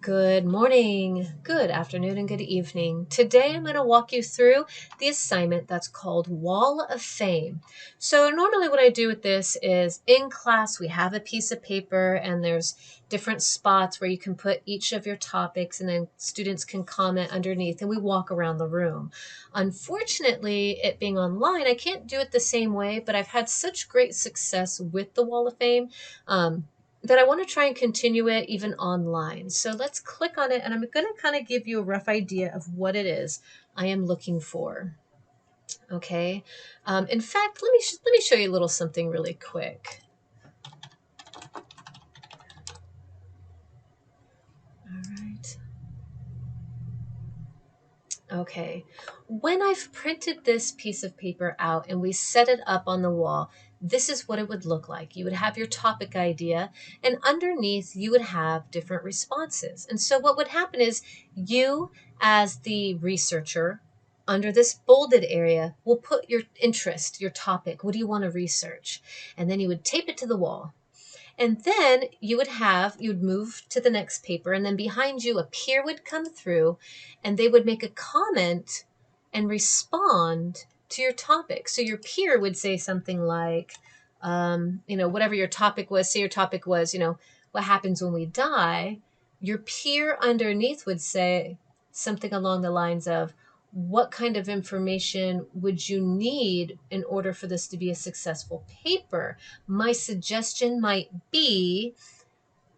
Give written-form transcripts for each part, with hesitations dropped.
Good morning, good afternoon, and good evening. Today I'm going to walk you through the assignment that's called Wall of Fame. So normally what I do with this is in class we have a piece of paper and there's different spots where you can put each of your topics and then students can comment underneath and we walk around the room. Unfortunately, it being online, I can't do it the same way, but I've had such great success with the Wall of Fame that I want to try and continue it even online. So let's click on it and I'm going to kind of give you a rough idea of what it is I am looking for. Okay. In fact, let me show you a little something really quick. All right. Okay, when I've printed this piece of paper out and we set it up on the wall, this is what it would look like. You would have your topic idea and underneath you would have different responses. And so what would happen is you as the researcher under this bolded area will put your interest, your topic, what do you want to research? And then you would tape it to the wall. And then you'd move to the next paper, and then behind you, a peer would come through and they would make a comment and respond to your topic. So your peer would say something like, whatever your topic was, say your topic was, what happens when we die. Your peer underneath would say something along the lines of, what kind of information would you need in order for this to be a successful paper? My suggestion might be,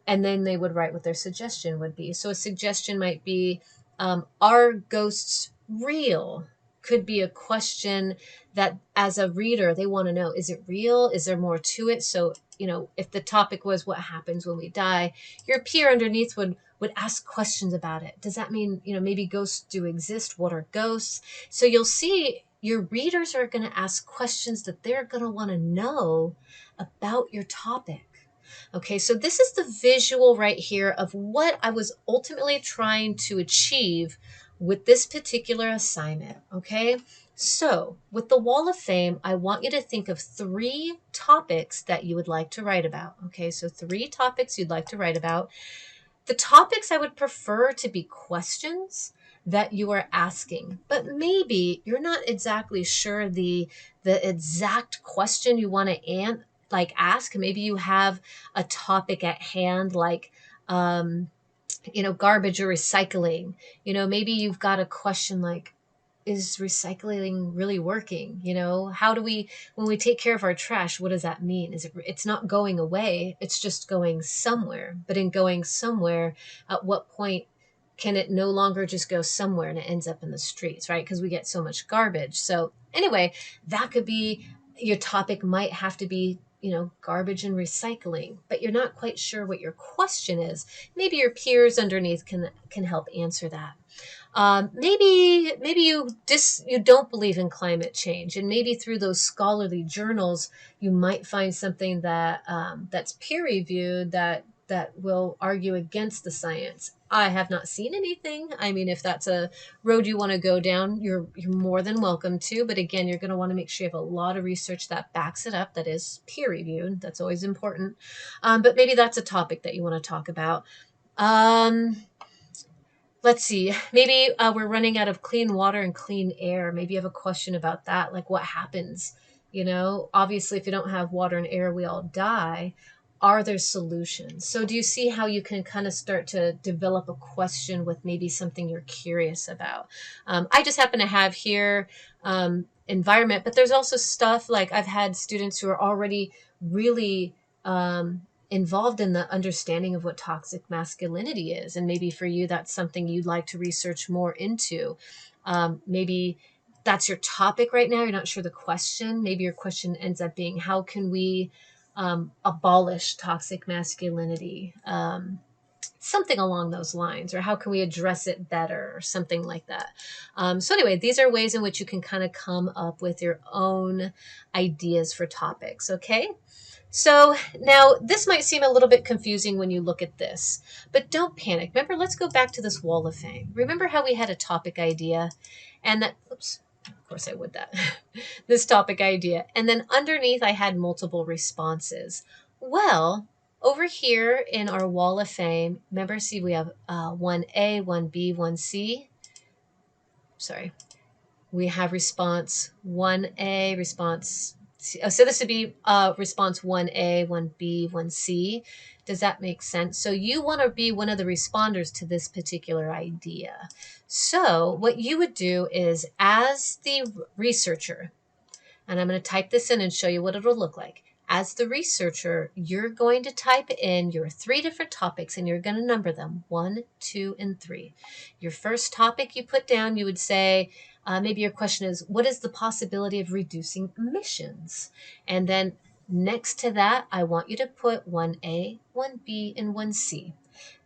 and then they would write what their suggestion would be. So a suggestion might be, are ghosts real? Could be a question that as a reader, they want to know, is it real? Is there more to it? So, if the topic was what happens when we die, your peer underneath would ask questions about it. Does that mean, maybe ghosts do exist? What are ghosts? So you'll see your readers are going to ask questions that they're going to want to know about your topic. Okay, so this is the visual right here of what I was ultimately trying to achieve with this particular assignment. Okay, so with the Wall of Fame, I want you to think of 3 topics that you would like to write about. Okay, so 3 topics you'd like to write about. The topics I would prefer to be questions that you are asking, but maybe you're not exactly sure the exact question you want to ask. Maybe you have a topic at hand like garbage or recycling. Maybe you've got a question like, is recycling really working? How do we, when we take care of our trash, what does that mean? It's not going away, it's just going somewhere. But in going somewhere, at what point can it no longer just go somewhere and it ends up in the streets, right? Because we get so much garbage. So anyway, that could be your topic. Might have to be garbage and recycling, but you're not quite sure what your question is. Maybe your peers underneath can help answer that. Maybe you don't believe in climate change, and maybe through those scholarly journals you might find something that that's peer reviewed that will argue against the science. I have not seen anything. I mean, if that's a road you want to go down, you're more than welcome to. But again, you're going to want to make sure you have a lot of research that backs it up, that is peer reviewed. That's always important. But maybe that's a topic that you want to talk about. Let's see, maybe we're running out of clean water and clean air. Maybe you have a question about that, like what happens? Obviously, if you don't have water and air, we all die. Are there solutions? So do you see how you can kind of start to develop a question with maybe something you're curious about? I just happen to have here environment, but there's also stuff like I've had students who are already really involved in the understanding of what toxic masculinity is. And maybe for you, that's something you'd like to research more into. Maybe that's your topic right now. You're not sure the question. Maybe your question ends up being, how can we abolish toxic masculinity? Something along those lines, or how can we address it better, or something like that. So anyway, these are ways in which you can kind of come up with your own ideas for topics. Okay. So now this might seem a little bit confusing when you look at this, but don't panic. Remember, let's go back to this Wall of Fame. Remember how we had a topic idea and that, oops, of course I would that, this topic idea. And then underneath I had multiple responses. Well, Over here in our wall of fame, remember, see, we have 1A, 1B, 1C. Sorry. We have response 1A, response C. Oh, so this would be response 1A, 1B, 1C. Does that make sense? So you want to be one of the responders to this particular idea. So what you would do is, as the researcher, and I'm going to type this in and show you what it'll look like. As the researcher, you're going to type in your 3 different topics and you're going to number them 1, 2, and 3. Your first topic you put down, you would say, maybe your question is, what is the possibility of reducing emissions? And then next to that, I want you to put 1A, 1B, and 1C.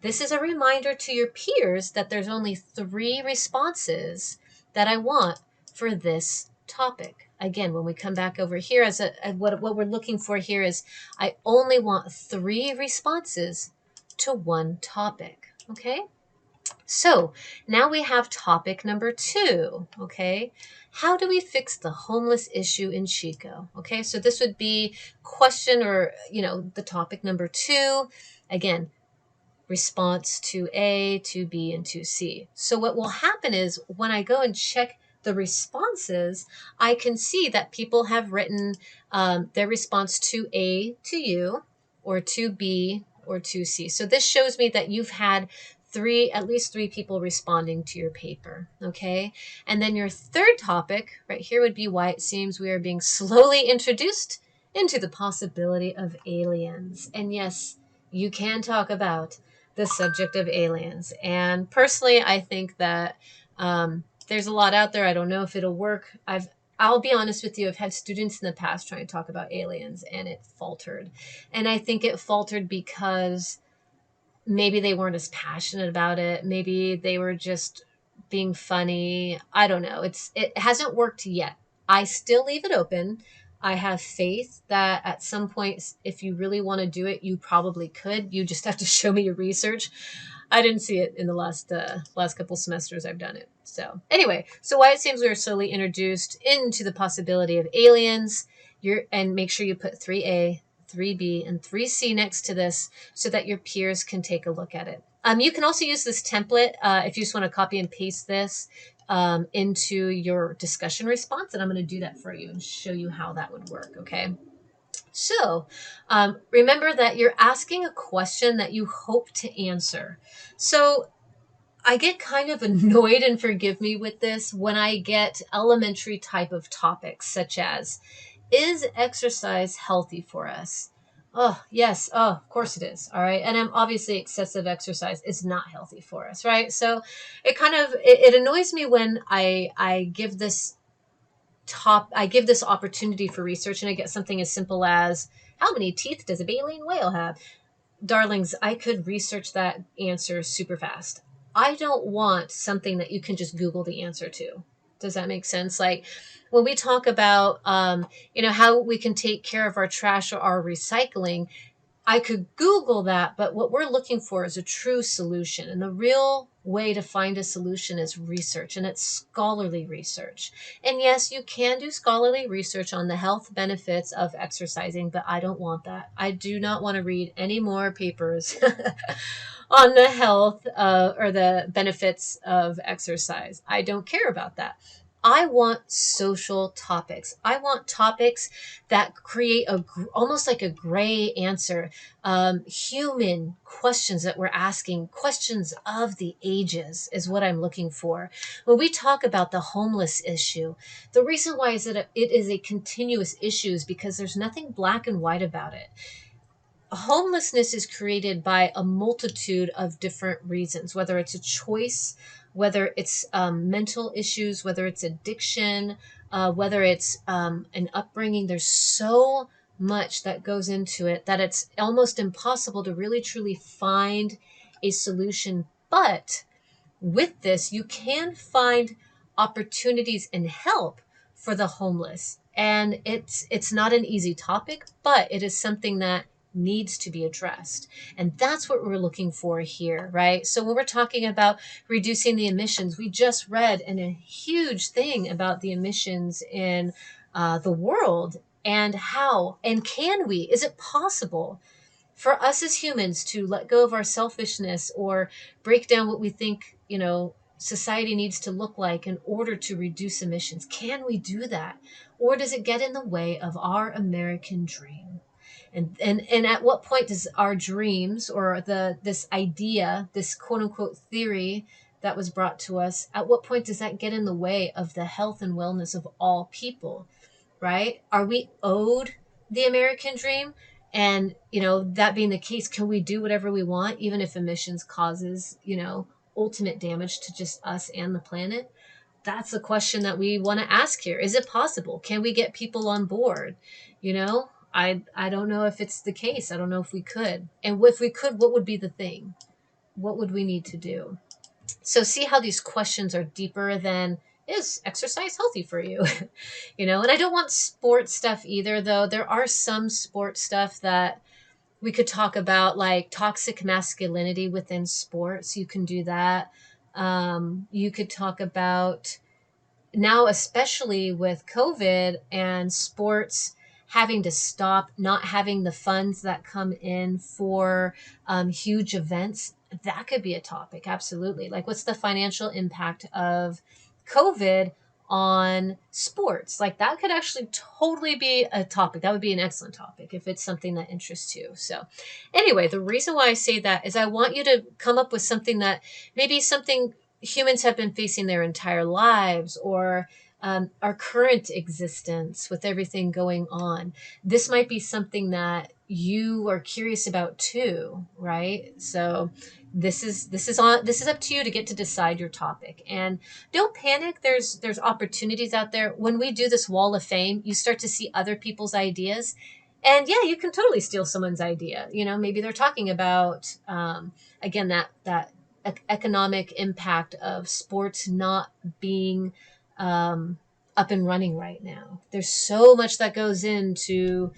This is a reminder to your peers that there's only 3 responses that I want for this topic. Again, when we come back over here, what we're looking for here is I only want 3 responses to one topic. Okay, so now we have topic number 2. Okay, how do we fix the homeless issue in Chico? Okay, so this would be question, or the topic number 2. Again, response to A, to B, and to C. So what will happen is when I go and check the responses, I can see that people have written their response to A, to you, or to B, or to C. So this shows me that you've had at least three people responding to your paper, okay? And then your third topic right here would be why it seems we are being slowly introduced into the possibility of aliens. And yes, you can talk about the subject of aliens. And personally, I think that there's a lot out there. I don't know if it'll work. I'll be honest with you, I've had students in the past trying to talk about aliens and it faltered. And I think it faltered because maybe they weren't as passionate about it. Maybe they were just being funny. I don't know. It hasn't worked yet. I still leave it open. I have faith that at some point, if you really want to do it, you probably could. You just have to show me your research. I didn't see it in the last couple semesters I've done it. So anyway, so why it seems we are slowly introduced into the possibility of aliens. And make sure you put 3A, 3B, and 3C next to this so that your peers can take a look at it. You can also use this template if you just want to copy and paste this into your discussion response. And I'm going to do that for you and show you how that would work, okay? So remember that you're asking a question that you hope to answer. So I get kind of annoyed, and forgive me with this, when I get elementary type of topics such as, is exercise healthy for us? Oh, yes. Oh, of course it is. All right. And obviously excessive exercise is not healthy for us, right? So it annoys me when I give this opportunity for research and I get something as simple as, how many teeth does a baleen whale have? Darlings, I could research that answer super fast. I don't want something that you can just Google the answer to. Does that make sense? Like when we talk about, how we can take care of our trash or our recycling, I could Google that, but what we're looking for is a true solution. And the real way to find a solution is research, and it's scholarly research. And yes, you can do scholarly research on the health benefits of exercising, but I don't want that. I do not want to read any more papers on the health or the benefits of exercise. I don't care about that. I want social topics. I want topics that create almost like a gray answer, human questions that we're asking, questions of the ages is what I'm looking for. When we talk about the homeless issue, the reason why is that it is a continuous issue is because there's nothing black and white about it. Homelessness is created by a multitude of different reasons, whether it's a choice, whether it's mental issues, whether it's addiction, whether it's an upbringing. There's so much that goes into it that it's almost impossible to really truly find a solution. But with this, you can find opportunities and help for the homeless. And it's not an easy topic, but it is something that needs to be addressed. And that's what we're looking for here, right? So when we're talking about reducing the emissions, we just read a huge thing about the emissions in the world and how, and can we, is it possible for us as humans to let go of our selfishness or break down what we think, society needs to look like in order to reduce emissions? Can we do that? Or does it get in the way of our American dream? And at what point does our dreams, or this idea, this quote unquote theory that was brought to us, at what point does that get in the way of the health and wellness of all people? Right? Are we owed the American dream? And, that being the case, can we do whatever we want, even if emissions causes, ultimate damage to just us and the planet? That's a question that we want to ask here. Is it possible? Can we get people on board? I don't know if it's the case. I don't know if we could. And if we could, what would be the thing? What would we need to do? So see how these questions are deeper than, is exercise healthy for you? And I don't want sports stuff either, though. There are some sports stuff that we could talk about, like toxic masculinity within sports. You can do that. You could talk about, now, especially with COVID and sports having to stop, not having the funds that come in for huge events, that could be a topic. Absolutely. Like, what's the financial impact of COVID on sports? Like, that could actually totally be a topic. That would be an excellent topic if it's something that interests you. So anyway, the reason why I say that is I want you to come up with something that maybe something humans have been facing their entire lives, or our current existence with everything going on. This might be something that you are curious about too, right? So this is up to you to get to decide your topic. And don't panic. There's opportunities out there. When we do this wall of fame, you start to see other people's ideas. And yeah, you can totally steal someone's idea. Maybe they're talking about, again, that economic impact of sports not being up and running right now. There's so much that goes into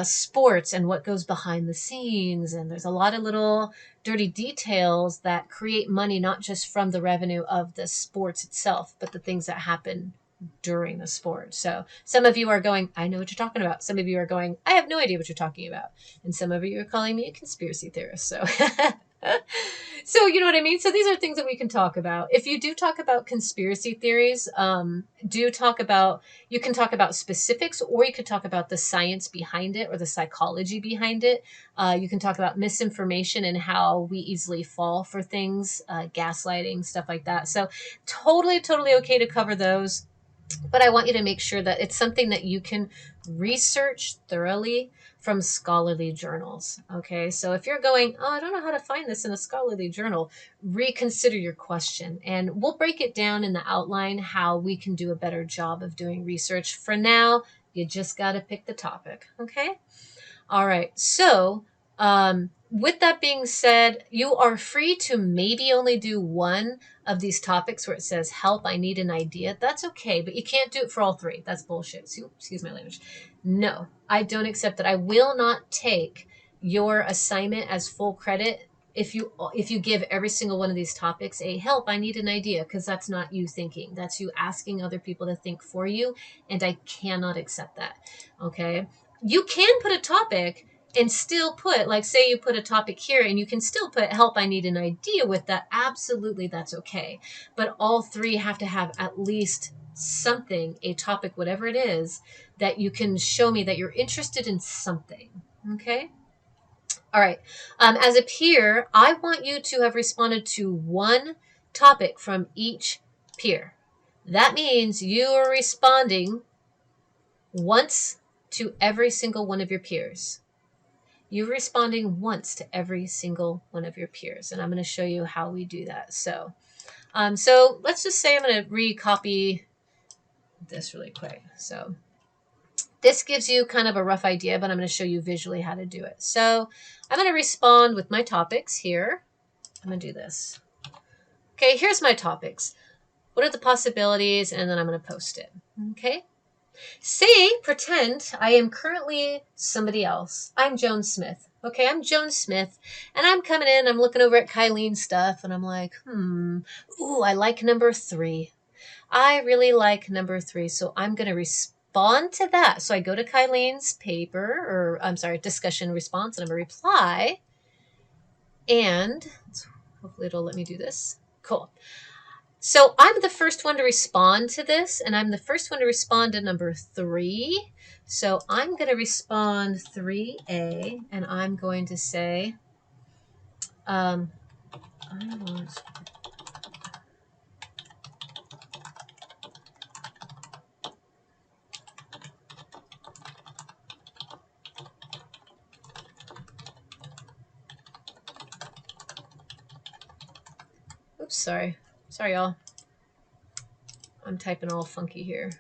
sports and what goes behind the scenes. And there's a lot of little dirty details that create money, not just from the revenue of the sports itself, but the things that happen during the sport. So some of you are going, I know what you're talking about. Some of you are going, I have no idea what you're talking about. And some of you are calling me a conspiracy theorist. So so you know what I mean? So these are things that we can talk about. If you do talk about conspiracy theories, you can talk about specifics, or you could talk about the science behind it or the psychology behind it. You can talk about misinformation and how we easily fall for things, gaslighting, stuff like that. So totally, totally okay to cover those. But I want you to make sure that it's something that you can research thoroughly from scholarly journals. Okay, so if you're going, oh, I don't know how to find this in a scholarly journal, reconsider your question. And we'll break it down in the outline how we can do a better job of doing research. For now, you just got to pick the topic. Okay, all right. So with that being said, you are free to maybe only do one of these topics where it says, help, I need an idea. That's okay, but you can't do it for all three. That's bullshit. Excuse my language. No, I don't accept that. I will not take your assignment as full credit if you give every single one of these topics a help, I need an idea, because that's not you thinking. That's you asking other people to think for you, and I cannot accept that. Okay? You can put a topic and still put, like, say you put a topic here and you can still put help, I need an idea with that. Absolutely, that's okay. But all three have to have at least something, a topic, whatever it is, that you can show me that you're interested in something. Okay? All right. As a peer, I want you to have responded to one topic from each peer. That means you are responding once to every single one of your peers. You're responding once to every single one of your peers. And I'm going to show you how we do that. So let's just say I'm going to recopy this really quick. So this gives you kind of a rough idea, but I'm going to show you visually how to do it. So I'm going to respond with my topics here. I'm going to do this. Okay, here's my topics. What are the possibilities? And then I'm going to post it. Okay. Pretend I am currently somebody else. I'm Joan Smith. Okay, I'm Joan Smith, and I'm coming in, I'm looking over at Kylene's stuff, and I'm like, ooh, I like number 3. I really like number 3, so I'm going to respond to that. So I go to Kylene's paper, or I'm sorry, discussion response, and I'm going to reply. And hopefully it'll let me do this. Cool. So I'm the first one to respond to this, and I'm the first one to respond to number 3. So I'm going to respond 3A, and I'm going to say, I want... Oops, sorry. Sorry, y'all. I'm typing all funky here.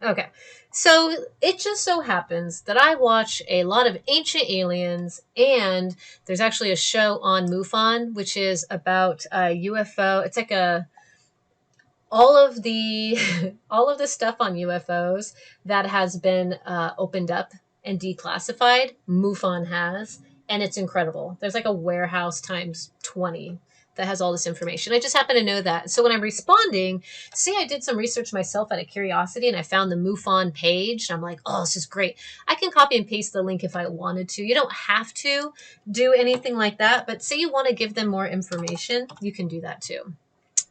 Okay, so it just so happens that I watch a lot of Ancient Aliens, and there's actually a show on MUFON, which is about a UFO. It's like all of the all of the stuff on UFOs that has been opened up and declassified. MUFON has, and it's incredible. There's like a warehouse times 20 that has all this information. I just happen to know that. So when I'm responding, see, I did some research myself out of curiosity, and I found the MUFON page. And I'm like, oh, this is great. I can copy and paste the link if I wanted to. You don't have to do anything like that, but say you want to give them more information, you can do that too.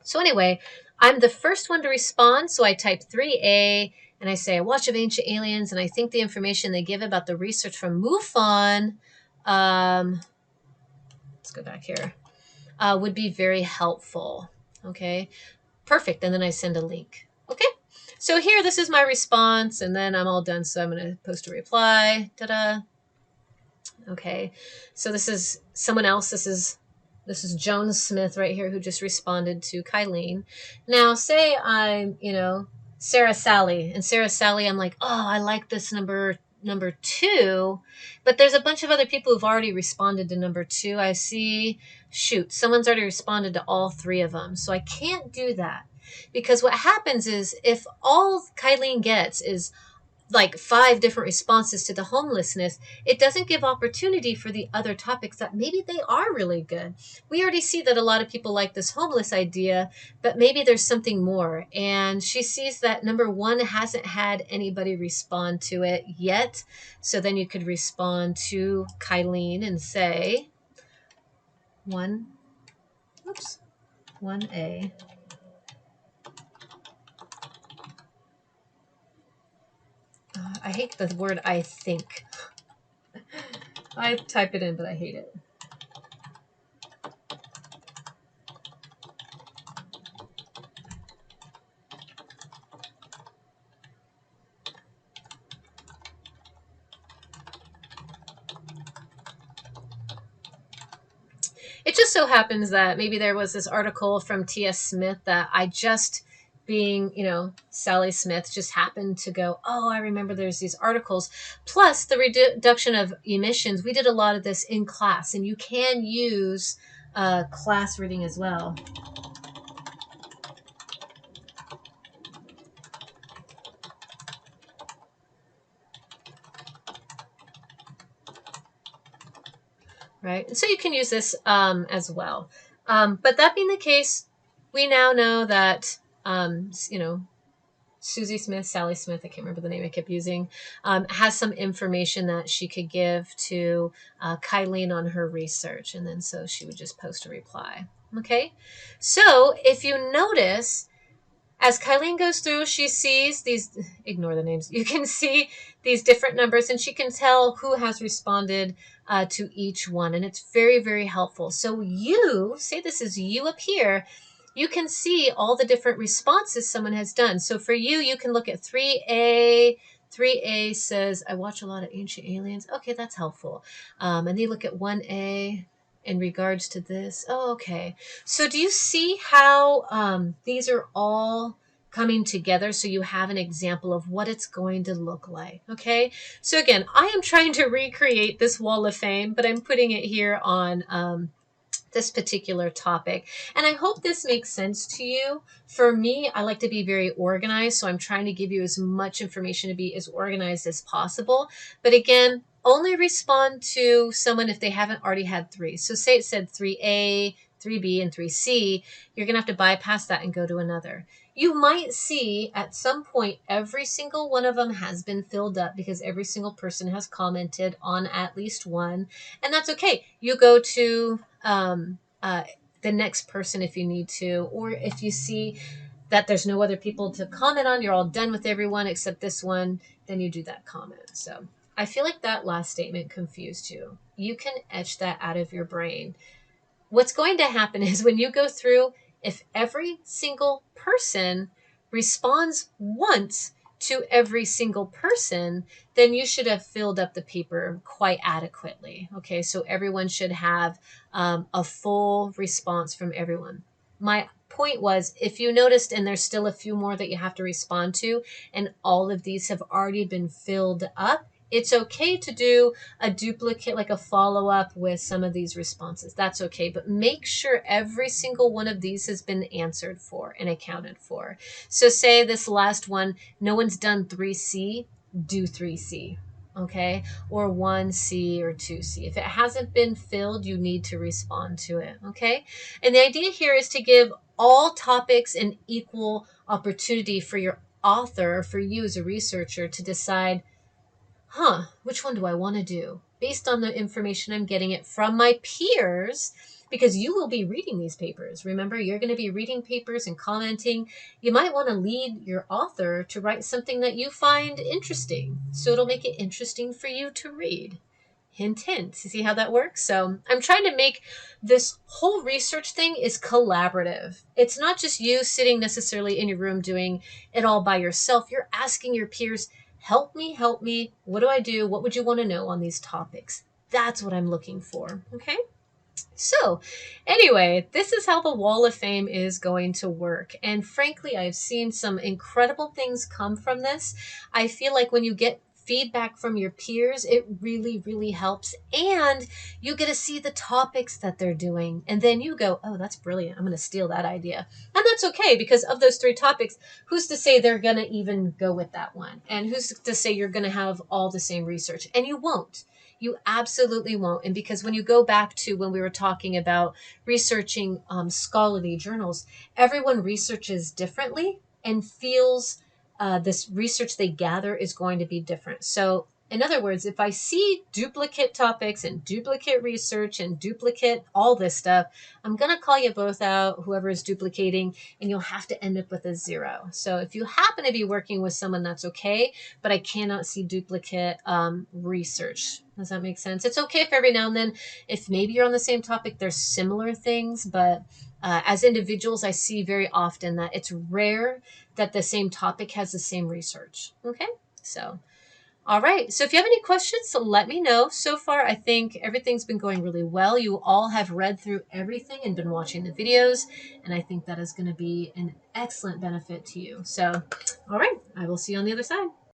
So anyway, I'm the first one to respond. So I type 3A, and I say, I watch of Ancient Aliens, and I think the information they give about the research from MUFON, let's go back here, would be very helpful. Okay, perfect. And then I send a link. Okay, so here, this is my response, and then I'm all done. So I'm going to post a reply. Ta-da. Okay, so this is someone else. This is Joan Smith right here, who just responded to Kylene. Now, say I'm, Sarah Sally, and Sarah Sally, I'm like, oh, I like this number 2, but there's a bunch of other people who've already responded to number 2. I see, shoot, someone's already responded to all 3 of them. So I can't do that, because what happens is, if all Kylene gets is like 5 different responses to the homelessness, it doesn't give opportunity for the other topics that maybe they are really good. We already see that a lot of people like this homeless idea, but maybe there's something more. And she sees that number 1 hasn't had anybody respond to it yet. So then you could respond to Kylene and say, 1A. I hate the word I think. I type it in, but I hate it. It just so happens that maybe there was this article from T.S. Smith that I just, being, Sally Smith, just happened to go, oh, I remember there's these articles. Plus the reduction of emissions. We did a lot of this in class, and you can use class reading as well. Right? And so you can use this as well. But that being the case, we now know that, Susie Smith, Sally Smith, I can't remember the name I kept using, has some information that she could give to Kylene on her research. And then so she would just post a reply. Okay? So if you notice, as Kylene goes through, she sees these, ignore the names, you can see these different numbers, and she can tell who has responded to each one. And it's very, very helpful. So you, say this is you up here, you can see all the different responses someone has done. So for you, you can look at 3A. 3A says, I watch a lot of Ancient Aliens. Okay, that's helpful. And then you look at 1A in regards to this. Oh, okay. So do you see how these are all coming together, so you have an example of what it's going to look like? Okay, so again, I am trying to recreate this wall of fame, but I'm putting it here on this particular topic. And I hope this makes sense to you. For me, I like to be very organized, so I'm trying to give you as much information to be as organized as possible. But again, only respond to someone if they haven't already had 3. So say it said 3A, 3B, and 3C, you're going to have to bypass that and go to another. You might see at some point every single one of them has been filled up because every single person has commented on at least one, and that's okay. You go to the next person if you need to, or if you see that there's no other people to comment on, you're all done with everyone except this one, then you do that comment. So I feel like that last statement confused you. You can etch that out of your brain. What's going to happen is when you go through, if every single person responds once to every single person, then you should have filled up the paper quite adequately. Okay, so everyone should have a full response from everyone. My point was, if you noticed and there's still a few more that you have to respond to, and all of these have already been filled up, it's okay to do a duplicate, like a follow-up with some of these responses. That's okay, but make sure every single one of these has been answered for and accounted for. So say this last one, no one's done 3C, do 3C, okay? Or 1C or 2C. If it hasn't been filled, you need to respond to it, okay? And the idea here is to give all topics an equal opportunity for your author, for you as a researcher, to decide, which one do I want to do? Based on the information I'm getting it from my peers, because you will be reading these papers. Remember, you're going to be reading papers and commenting. You might want to lead your author to write something that you find interesting. So it'll make it interesting for you to read. Hint, hint. You see how that works? So I'm trying to make this whole research thing is collaborative. It's not just you sitting necessarily in your room doing it all by yourself. You're asking your peers, help me, help me. What do I do? What would you want to know on these topics? That's what I'm looking for. Okay. So anyway, this is how the Wall of Fame is going to work. And frankly, I've seen some incredible things come from this. I feel like when you get feedback from your peers, it really, really helps. And you get to see the topics that they're doing. And then you go, oh, that's brilliant. I'm going to steal that idea. And that's okay, because of those 3 topics, who's to say they're going to even go with that one? And who's to say you're going to have all the same research? And you won't. You absolutely won't. And because when you go back to when we were talking about researching scholarly journals, everyone researches differently and feels this research they gather is going to be different. So in other words, if I see duplicate topics and duplicate research and duplicate all this stuff, I'm going to call you both out, whoever is duplicating, and you'll have to end up with a 0. So if you happen to be working with someone, that's okay, but I cannot see duplicate research. Does that make sense? It's okay if every now and then, if maybe you're on the same topic, there's similar things, but as individuals, I see very often that it's rare that the same topic has the same research. Okay, so all right. So if you have any questions, let me know. So far, I think everything's been going really well. You all have read through everything and been watching the videos, and I think that is going to be an excellent benefit to you. So, all right, I will see you on the other side.